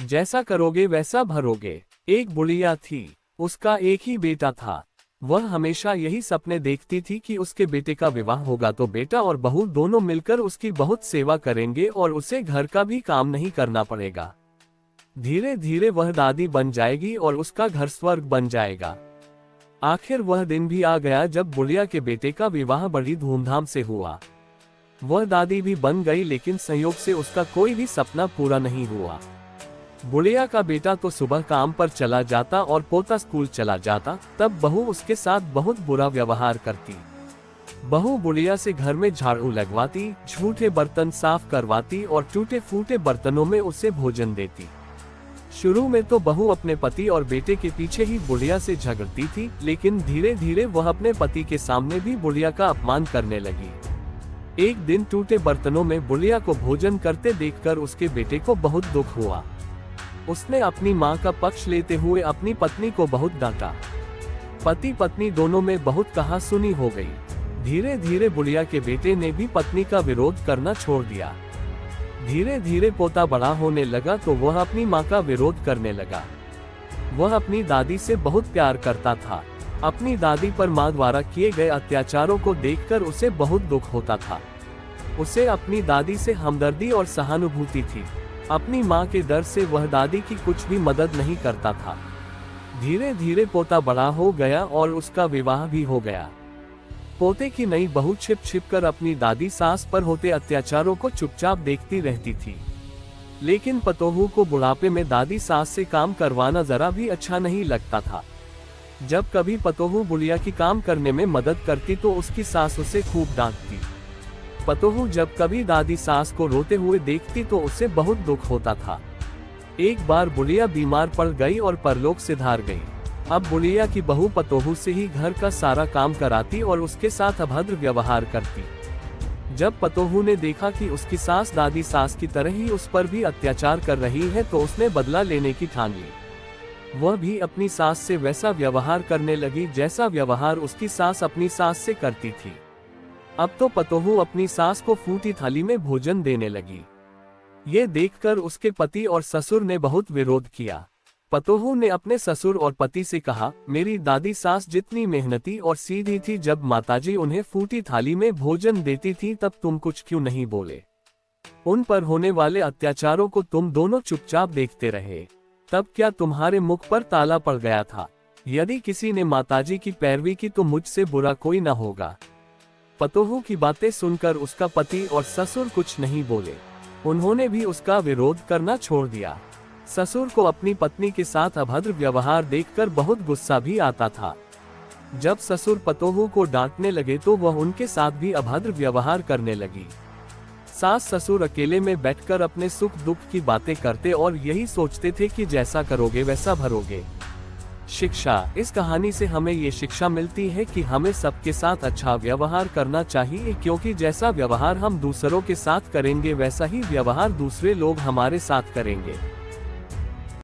जैसा करोगे वैसा भरोगे। एक बुढ़िया थी, उसका एक ही बेटा था। वह हमेशा यही सपने देखती थी कि उसके बेटे का विवाह होगा तो बेटा और बहू दोनों मिलकर उसकी बहुत सेवा करेंगे और उसे घर का भी काम नहीं करना पड़ेगा। धीरे धीरे वह दादी बन जाएगी और उसका घर स्वर्ग बन जाएगा। आखिर वह दिन भी आ गया जब बुढ़िया के बेटे का विवाह बड़ी धूमधाम से हुआ। वह दादी भी बन गई, लेकिन संयोग से उसका कोई भी सपना पूरा नहीं हुआ। बुढ़िया का बेटा तो सुबह काम पर चला जाता और पोता स्कूल चला जाता, तब बहू उसके साथ बहुत बुरा व्यवहार करती। बहू बुढ़िया से घर में झाड़ू लगवाती, झूठे बर्तन साफ करवाती और टूटे फूटे बर्तनों में उसे भोजन देती। शुरू में तो बहू अपने पति और बेटे के पीछे ही बुढ़िया से झगड़ती थी, लेकिन धीरे धीरे वह अपने पति के सामने भी बुढ़िया का अपमान करने लगी। एक दिन टूटे बर्तनों में बुढ़िया को भोजन करते देखकर उसके बेटे को बहुत दुख हुआ। उसने अपनी मां का पक्ष लेते हुए अपनी पत्नी को बहुत डांटा। पति पत्नी दोनों में बहुत कहा-सुनी हो गई। धीरे धीरे बुढ़िया के बेटे ने भी पत्नी का विरोध करना छोड़ दिया। धीरे धीरे पोता बड़ा होने लगा तो वह अपनी मां का विरोध करने लगा। वह अपनी दादी से बहुत प्यार करता था। अपनी दादी पर मां द्वारा किए गए अत्याचारों को देखकर उसे बहुत दुख होता था। उसे अपनी दादी से हमदर्दी और सहानुभूति थी। अपनी मां के डर से वह दादी की कुछ भी मदद नहीं करता था। धीरे धीरे पोता बड़ा हो गया और उसका विवाह भी हो गया। पोते की नई बहू छिप छिप कर अपनी दादी सास पर होते अत्याचारों को चुपचाप देखती रहती थी। लेकिन पतोहू को बुढ़ापे में दादी सास से काम करवाना जरा भी अच्छा नहीं लगता था। जब कभी पतोहू बुढ़िया की काम करने में मदद करती तो उसकी सास उसे खूब डांटती। पतोहू जब कभी दादी सास को रोते हुए देखती तो उसे बहुत दुख होता था। एक बार बुढ़िया बीमार पड़ गई और परलोक सिधार गई। अब बुढ़िया की बहू पतोहू से ही घर का सारा काम कराती और उसके साथ अभद्र व्यवहार करती। जब पतोहू ने देखा कि उसकी सास दादी सास की तरह ही उस पर भी अत्याचार कर रही है तो उसने बदला लेने की ठान ली। वह भी अपनी सास से वैसा व्यवहार करने लगी जैसा व्यवहार उसकी सास अपनी सास से करती थी। अब तो पतोहू अपनी सास को फूटी थाली में भोजन देने लगी। ये देखकर उसके पति और ससुर ने बहुत विरोध किया। पतोहू ने अपने ससुर और पति से कहा, मेरी दादी सास जितनी मेहनती और सीधी थी, जब माताजी उन्हें फूटी थाली में भोजन देती थी तब तुम कुछ क्यों नहीं बोले? उन पर होने वाले अत्याचारों को तुम दोनों चुपचाप देखते रहे। तब क्या तुम्हारे मुख पर ताला पड़ गया था? यदि किसी ने माताजी की पैरवी की तो मुझसे बुरा कोई न होगा। पतोहू की बातें सुनकर उसका पति और ससुर कुछ नहीं बोले। उन्होंने भी उसका विरोध करना छोड़ दिया। ससुर को अपनी पत्नी के साथ अभद्र व्यवहार देखकर बहुत गुस्सा भी आता था। जब ससुर पतोहू को डांटने लगे तो वह उनके साथ भी अभद्र व्यवहार करने लगी। सास ससुर अकेले में बैठकर अपने सुख दुख की बातें करते और यही सोचते थे कि जैसा करोगे वैसा भरोगे। शिक्षा। इस कहानी से हमें ये शिक्षा मिलती है कि हमें सबके साथ अच्छा व्यवहार करना चाहिए, क्योंकि जैसा व्यवहार हम दूसरों के साथ करेंगे वैसा ही व्यवहार दूसरे लोग हमारे साथ करेंगे।